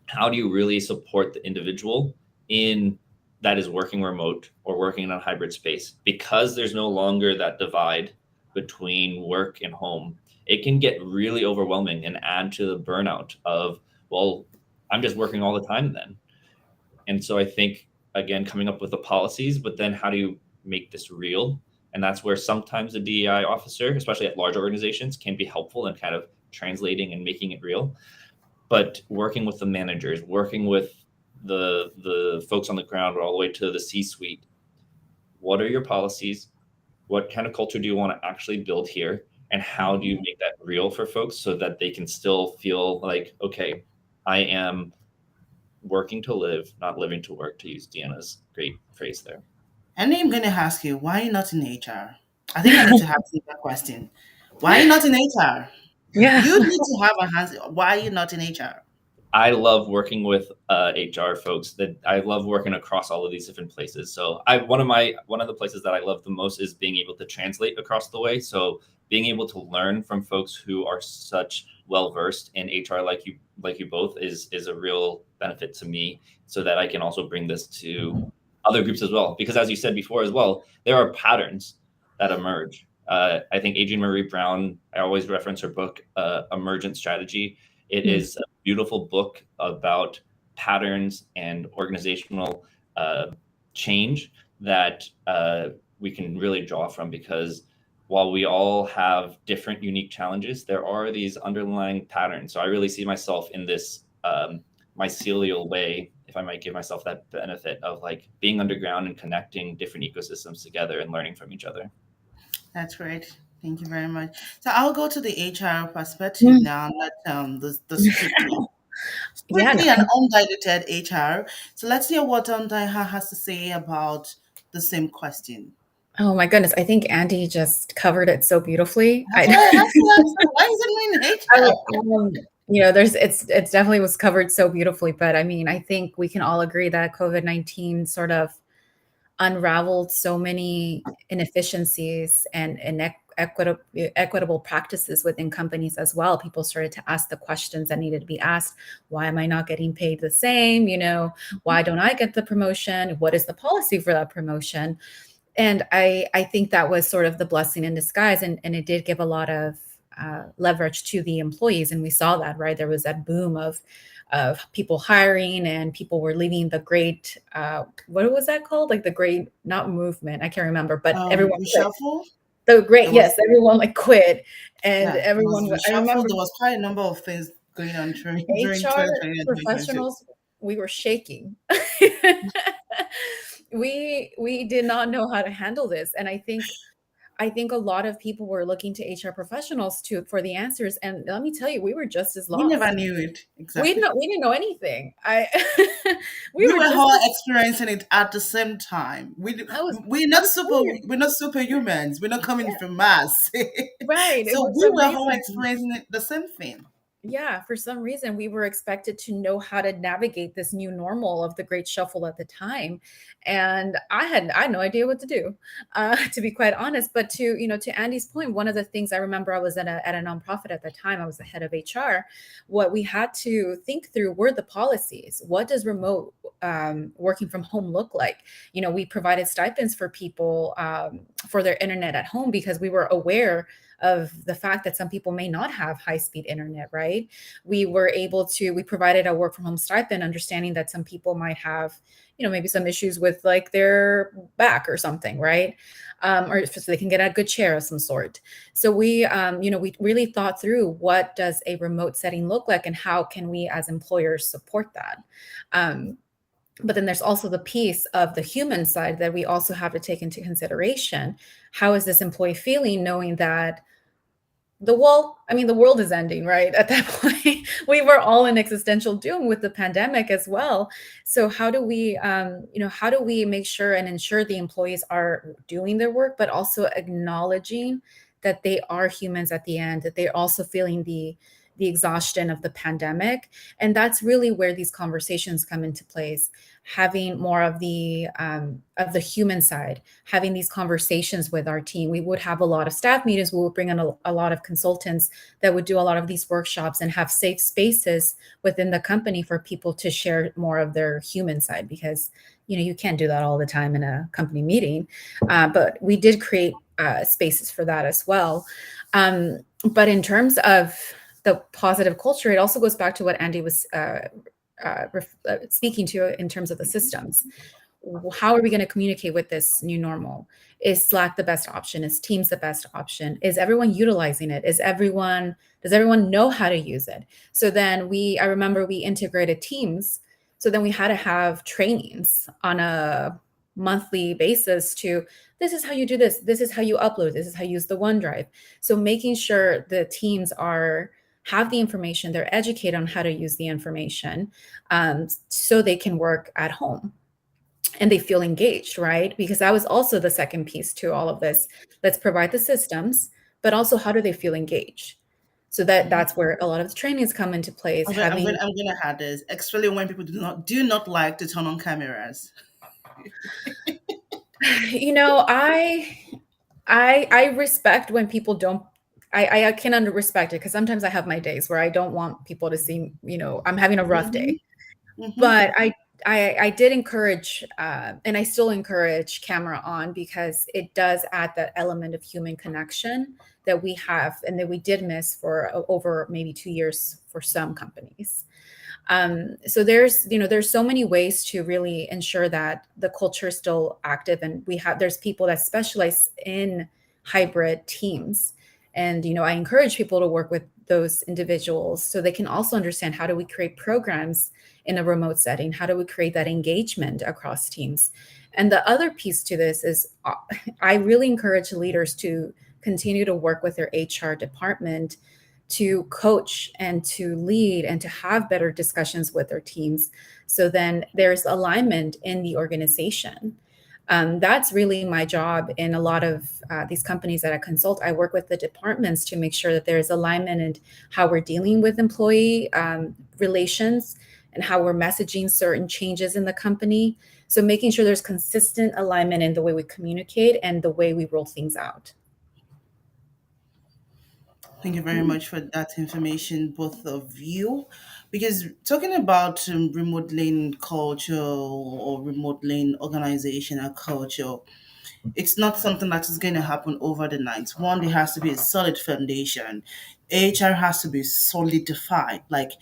how do you really support the individual in that is working remote or working in a hybrid space, because there's no longer that divide between work and home. It can get really overwhelming and add to the burnout of, well, I'm just working all the time then. And so I think, again, coming up with the policies, but then how do you make this real? And that's where sometimes the DEI officer, especially at large organizations, can be helpful in kind of translating and making it real. But working with the managers, working with the folks on the ground, all the way to the C-suite, what are your policies? What kind of culture do you want to actually build here? And how do you make that real for folks so that they can still feel like, okay, I am working to live, not living to work, to use Deanna's great phrase there. And then I'm going to ask you, why are you not in HR? I think I need to have that question. Why are you not in HR? Yeah. You need to have a answer. Why are you not in HR? I love working with HR folks. That I love working across all of these different places. So one of the places that I love the most is being able to translate across the way. So being able to learn from folks who are such well versed in HR, like you both, is a real benefit to me. So that I can also bring this to other groups as well. Because as you said before as well, there are patterns that emerge. I think Adrienne Marie Brown, I always reference her book, Emergent Strategy. It Mm. is a beautiful book about patterns and organizational uh, change that we can really draw from, because while we all have different unique challenges, there are these underlying patterns. So I really see myself in this mycelial way, if I might give myself that benefit of like being underground and connecting different ecosystems together and learning from each other. That's great. Thank you very much. So I'll go to the HR perspective Mm. now, not the street one. Yeah, no, Strictly an undiluted HR. So let's hear what Daiha has to say about the same question. oh my goodness, I think Andy just covered it so beautifully. That's what I said. Why is it in I, HR? there's it's definitely was covered so beautifully, but I mean, I think we can all agree that COVID-19 sort of unraveled so many inefficiencies and equitable practices within companies as well. People started to ask the questions that needed to be asked. Why am I not getting paid the same? Why don't I get the promotion? What is the policy for that promotion? And I think that was sort of the blessing in disguise, and it did give a lot of leverage to the employees, and we saw that, right? There was that boom of people hiring, and people were leaving the great what was that called? Like the great, not movement, I can't remember, but everyone quit. Reshuffle. The great, There was yes, everyone like quit, and Yeah, there was everyone. I reshuffle. remember There was quite a number of things going on during HR 2020 and 2022. professionals, we were shaking. We did not know how to handle this, and I think a lot of people were looking to HR professionals to for the answers, and let me tell you, we were just as We never lost. knew it We exactly. didn't we didn't know anything. I we We were were just all as, experiencing it at the same time. I was We're I not was weird. we're not superhumans. We're not coming Yeah, from Mars. right. It So was we some were all reason. experiencing the same thing. Yeah, for some reason, we were expected to know how to navigate this new normal of the Great Shuffle at the time, and I had no idea what to do, to be quite honest. But to Andy's point, one of the things I remember, I was at a nonprofit at the time. I was the head of HR. What we had to think through were the policies. What does remote working from home look like? We provided stipends for people for their internet at home because we were aware of the fact that some people may not have high speed internet, right? We provided a work from home stipend, understanding that some people might have, maybe some issues with like their back or something, right? Or so they can get a good chair of some sort. So we really thought through what does a remote setting look like and how can we as employers support that. Um, but then there's also the piece of the human side that we also have to take into consideration. How is this employee feeling knowing that the world is ending, right? At that point, we were all in existential doom with the pandemic as well. So how do we make sure and ensure the employees are doing their work, but also acknowledging that they are humans at the end, that they're also feeling the exhaustion of the pandemic. And that's really where these conversations come into place, having more of the human side, having these conversations with our team. We would have a lot of staff meetings. We would bring in a lot of consultants that would do a lot of these workshops and have safe spaces within the company for people to share more of their human side, because you can't do that all the time in a company meeting. But we did create spaces for that as well. But in terms of the positive culture, it also goes back to what Andy was speaking to in terms of the systems. How are we going to communicate with this new normal? Is Slack the best option? Is Teams the best option? Is everyone utilizing it? Does everyone know how to use it? So then I remember we integrated Teams. So then we had to have trainings on a monthly basis to, this is how you do this. This is how you upload. This is how you use the OneDrive. So making sure the teams have the information, they're educated on how to use the information, so they can work at home and they feel engaged, right? Because that was also the second piece to all of this. Let's provide the systems, but also how do they feel engaged? So Mhm. that's where a lot of the trainings come into place. Having, I'm gonna add this, especially when people do not like to turn on cameras. I respect when people don't. I can respect it, because sometimes I have my days where I don't want people to see, I'm having a rough Hmm. day. Hmm. But I did encourage, and I still encourage camera on, because it does add that element of human connection that we have and that we did miss for over maybe 2 years for some companies. So there's so many ways to really ensure that the culture is still active, and there's people that specialize in hybrid teams. And I encourage people to work with those individuals so they can also understand, how do we create programs in a remote setting? How do we create that engagement across teams? And the other piece to this is, I really encourage leaders to continue to work with their HR department to coach and to lead and to have better discussions with their teams. So then there's alignment in the organization. That's really my job in a lot of these companies that I consult. I work with the departments to make sure that there's alignment in how we're dealing with employee relations and how we're messaging certain changes in the company. So making sure there's consistent alignment in the way we communicate and the way we roll things out. Thank you very much for that information, both of you. Because talking about remodeling culture or remodeling organizational culture, it's not something that is going to happen over the night. One, there has to be a solid foundation. HR has to be solidified, like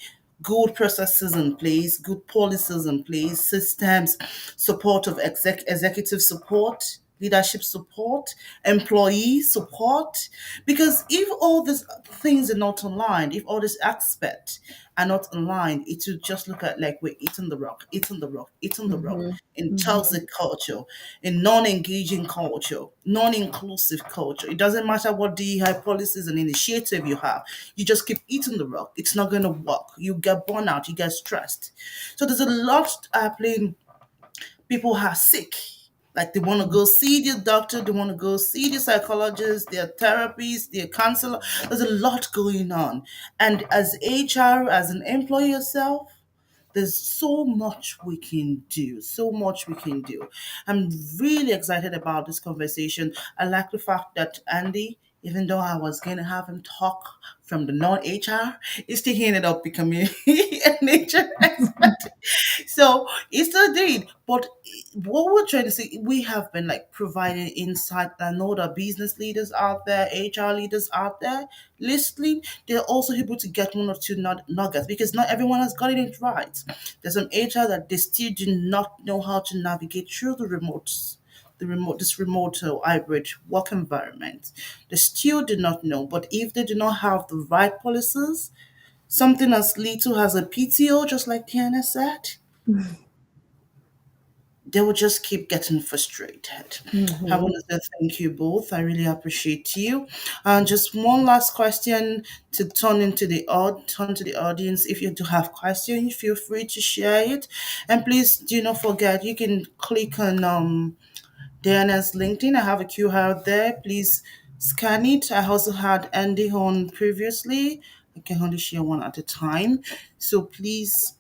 good processes in place, good policies in place, systems, support of executive support, leadership support, employee support. Because if all these things are not aligned, if all these aspects are not aligned, it will just look at like we're eating the rock, eating the rock, eating the rock Mm-hmm. in Mm-hmm. toxic culture, in non-engaging culture, non-inclusive culture. It doesn't matter what DEI policies and initiative you have. You just keep eating the rock. It's not going to work. You get burnout. You get stressed. So there's a lot happening. People are sick. Like they want to go see the doctor, they want to go see the psychologist, their therapist, their counselor. There's a lot going on. And as HR, as an employee yourself, there's so much we can do, so much we can do. I'm really excited about this conversation. I like the fact that Andy, even though I was going to have him talk from the non-HR, he still ended up becoming an HR expert. So he still did. But what we're trying to say, we have been like providing insight. I know the business leaders out there, HR leaders out there listening, they're also able to get one or two nuggets because not everyone has gotten it right. There's some HR that they still do not know how to navigate through this remote hybrid work environment. They still do not know. But if they do not have the right policies, something as little as a PTO, just like Tiana said, they will just keep getting frustrated. I Mm-hmm. want to say thank you both. I really appreciate you. And just one last question to turn to the audience. If you do have questions, feel free to share it. And please do not forget you can click on Diana's LinkedIn. I have a QR there. Please scan it. I also had Andy on previously. I can only share one at a time. So please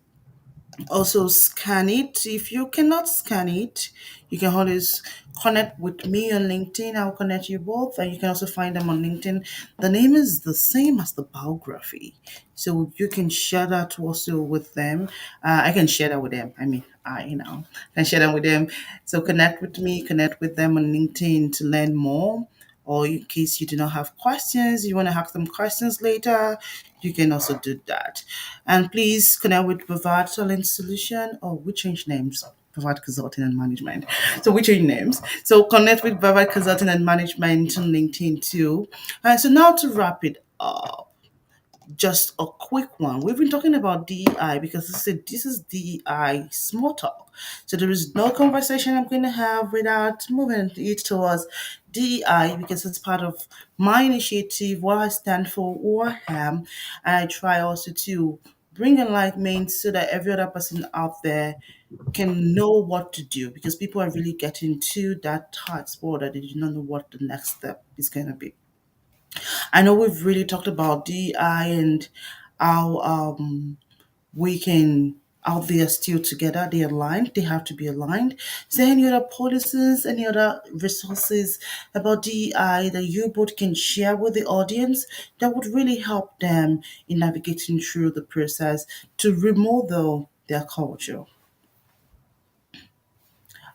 also scan it. If you cannot scan it, you can always connect with me on LinkedIn. I'll connect you both, and you can also find them on LinkedIn. The name is the same as the biography, so you can share that also with them. I can share that with them. I mean, I can share that with them. So connect with me, connect with them on LinkedIn to learn more. Or in case you do not have questions, you want to ask them questions later, you can also do that. And please connect with Bavarde Talent Solution. Oh, we changed names. Bavarde Consulting and Management. So we changed names. So connect with Bavarde Consulting and Management on LinkedIn too. And so now to wrap it up, just a quick one. We've been talking about DEI because this is DEI small talk. So there is no conversation I'm going to have without moving it towards DEI because it's part of my initiative, what I stand for, who I am. And I try also to bring enlightenment so that every other person out there can know what to do because people are really getting to that tight spot that they do not know what the next step is going to be. I know we've really talked about DI and how we can how they are still together, they aligned, they have to be aligned. Is there any other policies, any other resources about DEI that you both can share with the audience that would really help them in navigating through the process to remodel their culture?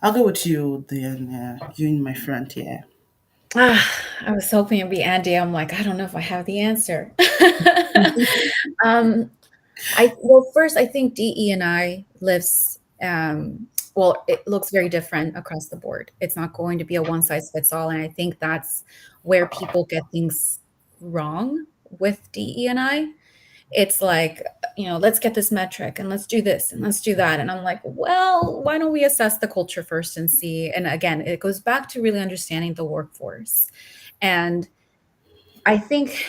I'll go with you then, you and my friend here. Ah, I was hoping it'd be Andy. I'm like, I don't know if I have the answer. um, well, first, I think DE and I lives. Well, it looks very different across the board. It's not going to be a one size fits all, and I think that's where people get things wrong with DE and I. It's like, let's get this metric and let's do this and let's do that. And I'm like, well, why don't we assess the culture first and see? And again, it goes back to really understanding the workforce. And I think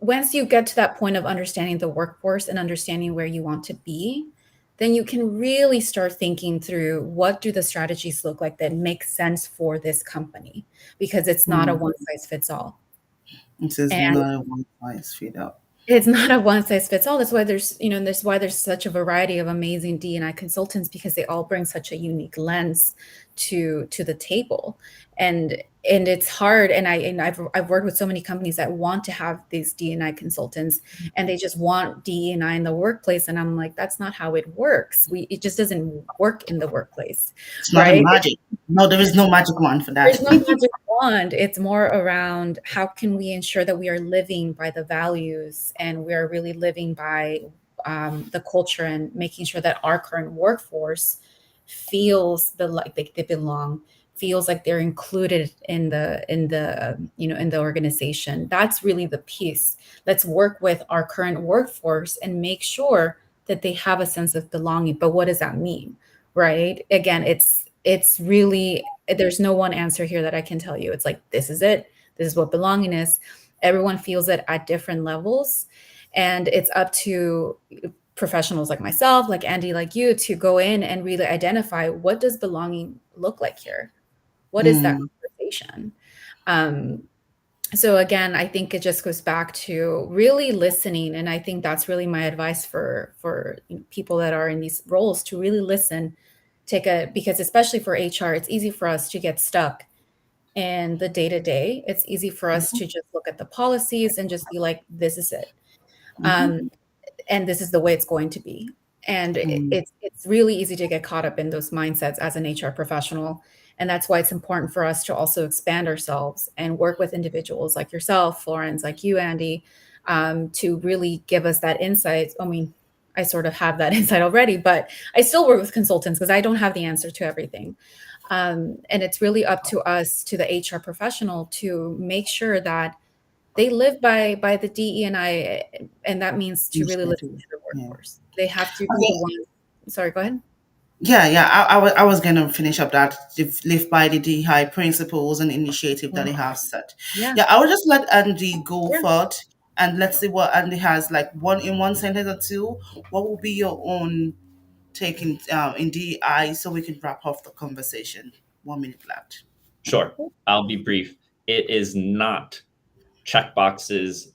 once you get to that point of understanding the workforce and understanding where you want to be, then you can really start thinking through what do the strategies look like that make sense for this company, because it's not a Mm. one size fits all. It is And not a one size fit all. it's not a one size fits all. That's why there's, that's why there's such a variety of amazing D&I consultants, because they all bring such a unique lens to the table. And it's hard. And I've worked with so many companies that want to have these D&I consultants, and they just want D&I in the workplace. And I'm like, that's not how it works. It just doesn't work in the workplace, It's not a right? magic. No, there is no magic one for that. There's no magic wand. It's more around how can we ensure that we are living by the values, and we are really living by the culture, and making sure that our current workforce feels like they belong, feels like they're included in the organization. That's really the piece. Let's work with our current workforce and make sure that they have a sense of belonging. But what does that mean? Right? Again, it's really, there's no one answer here that I can tell you. It's like, this is it. This is what belonging is. Everyone feels it at different levels. And it's up to professionals like myself, like Andy, like you, to go in and really identify, what does belonging look like here? What is that Mm. conversation? Um, so again, I think it just goes back to really listening. And I think that's really my advice for people that are in these roles, to really listen, because especially for HR, it's easy for us to get stuck in the day to day. It's easy for us to just look at the policies and just be like, this is it. Mm-hmm. Um, and this is the way it's going to be. And Mm. it's really easy to get caught up in those mindsets as an HR professional. And that's why it's important for us to also expand ourselves and work with individuals like yourself, Florence, like you, Andy, to really give us that insight. I mean, I sort of have that insight already, but I still work with consultants because I don't have the answer to everything. And it's really up to us, to the HR professional, to make sure that they live by the DE&I, and that means to really listen Initiative. to the Yeah. workforce. They have to be the Okay. ones. Sorry, go ahead. Yeah, yeah. I was going to finish up that live by the DHI principles and initiative that Yeah, they have set. yeah, Yeah, I will just let Andy go sure. forth, and let's see what Andy has, like one sentence or two. What will be your own take in DEI, so we can wrap off the conversation? 1 minute left. Sure. I'll be brief. It is not check boxes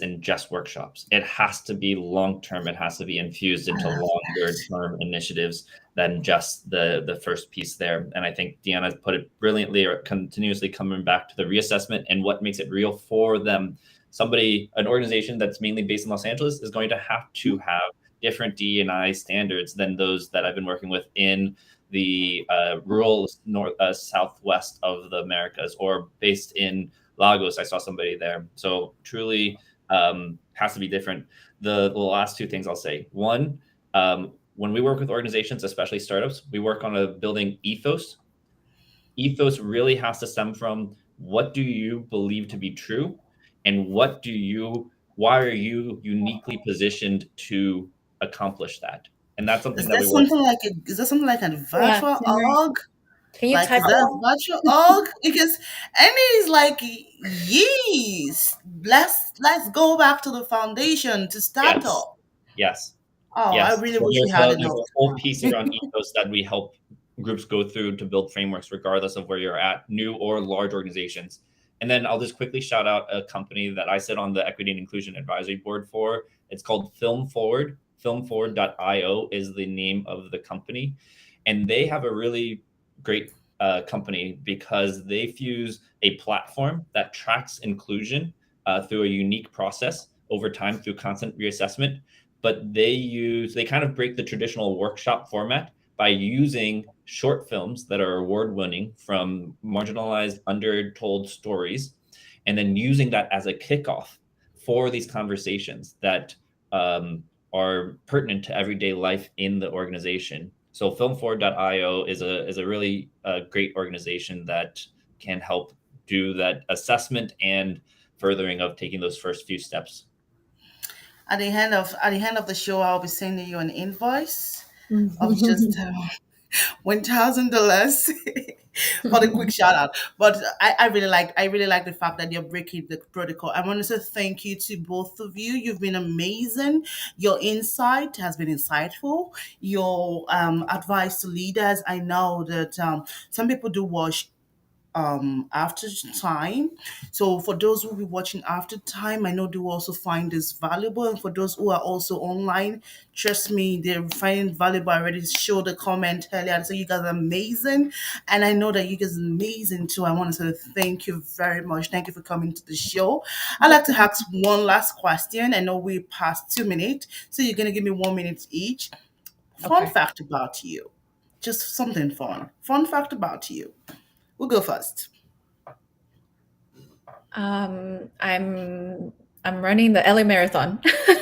and just workshops. It has to be long term. It has to be infused into longer term initiatives than just the first piece there. And I think Deanna put it brilliantly, or continuously coming back to the reassessment and what makes it real for them. An organization that's mainly based in Los Angeles is going to have to have different D&I standards than those that I've been working with in the rural southwest of the Americas, or based in Lagos. I saw somebody there. So truly has to be different. The last two things I'll say. One, when we work with organizations, especially startups, we work on a building ethos. Ethos really has to stem from, what do you believe to be true, and why are you uniquely positioned to accomplish that? And that's something that we work. Is there something like a Yeah. virtual Can org? you Like, type is it that out? virtual org? Because Andy is like, yes, let's go back to the foundation to start Yes, up. yes. Oh, I Yes. really So wish we had there's enough a whole piece time. around ethos that we help groups go through to build frameworks, regardless of where you're at, new or large organizations. And then I'll just quickly shout out a company that I sit on the Equity and Inclusion Advisory Board for. It's called Film Forward. Filmforward.io is the name of the company. And they have a really great company, because they fuse a platform that tracks inclusion through a unique process over time through constant reassessment. But they kind of break the traditional workshop format by using short films that are award winning from marginalized, undertold stories, and then using that as a kickoff for these conversations that are pertinent to everyday life in the organization. So filmforward.io is a really great organization that can help do that assessment and furthering of taking those first few steps. At the end of the show, I'll be sending you an invoice of just $1,000. for the quick shout out. But I really like the fact that you're breaking the protocol. I want to say thank you to both of you. You've been amazing. Your insight has been insightful. Your advice to leaders. I know that some people do watch after time. So for those who will be watching after time, I know they will also find this valuable. And for those who are also online, trust me, they're finding it valuable. I already showed a comment earlier. So you guys are amazing. And I know that you guys are amazing too. I want to say thank you very much. Thank you for coming to the show. I'd like to ask one last question. I know we passed 2 minutes. So you're gonna give me 1 minute each. Fun Okay. fact about you. Just something fun. Fun fact about you. We'll go first. Um, I'm I'm running the LA Marathon. Yeah.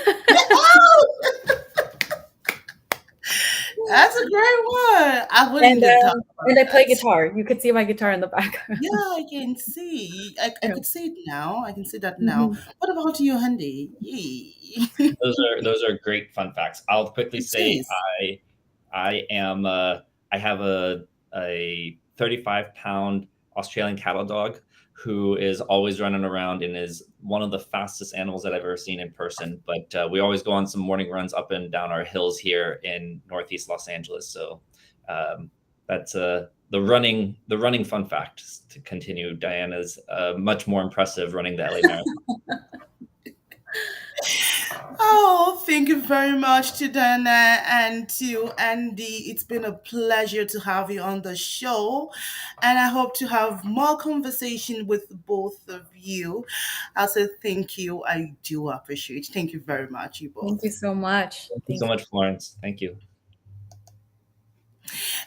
Oh, that's a great one. I wasn't And, even gonna talk about and I play that. guitar. You could see my guitar in the background. Yeah, I can see. I Yeah. could see it now. I can see that now. Mhm. What about you, Handy? Yay. Those are great fun facts. I'll quickly say Jeez. I am I have a 35-pound Australian cattle dog who is always running around and is one of the fastest animals that I've ever seen in person. But we always go on some morning runs up and down our hills here in Northeast Los Angeles. So um, that's the running fun fact to continue. Diana's much more impressive running the LA Marathon. Oh, thank you very much to Dana and to Andy. It's been a pleasure to have you on the show, and I hope to have more conversation with both of you. I'll say thank you. I do appreciate. Thank you very much, you Thank both. you so much. Thank you so Thanks. much, Florence. Thank you.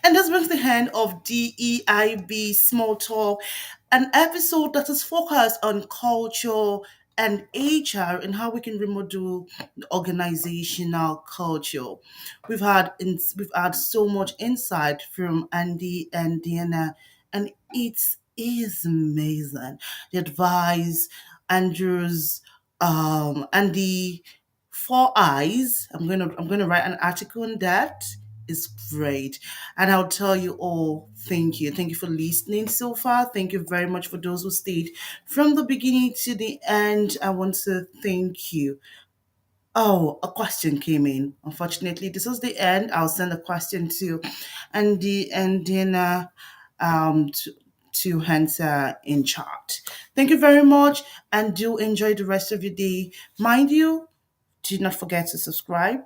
And this brings the end of DEIB Small Talk, an episode that is focused on culture and HR and how we can remodel organizational culture. We've had so much insight from Andy and Diana, and it is amazing. The advice, Andrew's, and the four eyes. I'm gonna write an article on that. Is great. And I'll tell you all, thank you. Thank you for listening so far. Thank you very much for those who stayed from the beginning to the end. I want to thank you. Oh, a question came in. Unfortunately, this is the end. I'll send a question to Andy and Dina to answer in chat. Thank you very much and do enjoy the rest of your day. Mind you, do not forget to subscribe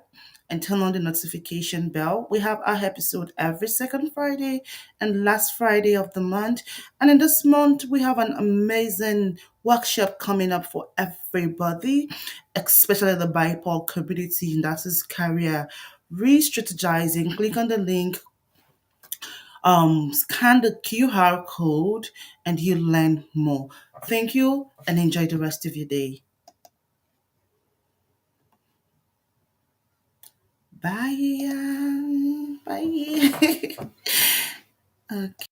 and turn on the notification bell. We have our episode every second Friday and last Friday of the month. And in this month, we have an amazing workshop coming up for everybody, especially the BIPOC community, and that is career re-strategizing. Click on the link, scan the QR code, and you learn more. Thank you and enjoy the rest of your day. Bye. Bye. Okay.